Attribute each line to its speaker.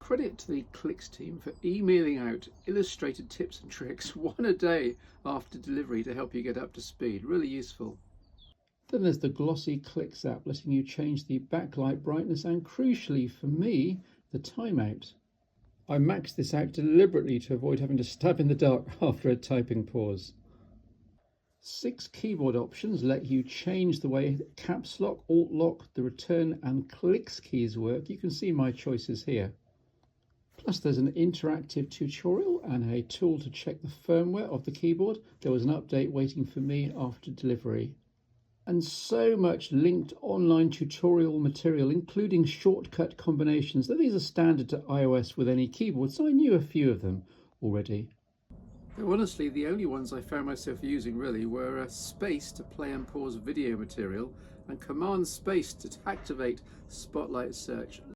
Speaker 1: Credit to the Clicks team for emailing out illustrated tips and tricks, one a day after delivery, to help you get up to speed. Really useful. Then there's the Glossy Clicks app, letting you change the backlight brightness and, crucially for me, the timeout. I maxed this out deliberately to avoid having to stab in the dark after a typing pause. 6 keyboard options let you change the way Caps Lock, Alt Lock, the return and clicks keys work. You can see my choices here. Plus there's an interactive tutorial and a tool to check the firmware of the keyboard. There was an update waiting for me after delivery. And so much linked online tutorial material, including shortcut combinations. These are standard to iOS with any keyboard, so I knew a few of them already. Honestly, the only ones I found myself using really were space to play and pause video material and command space to activate Spotlight search.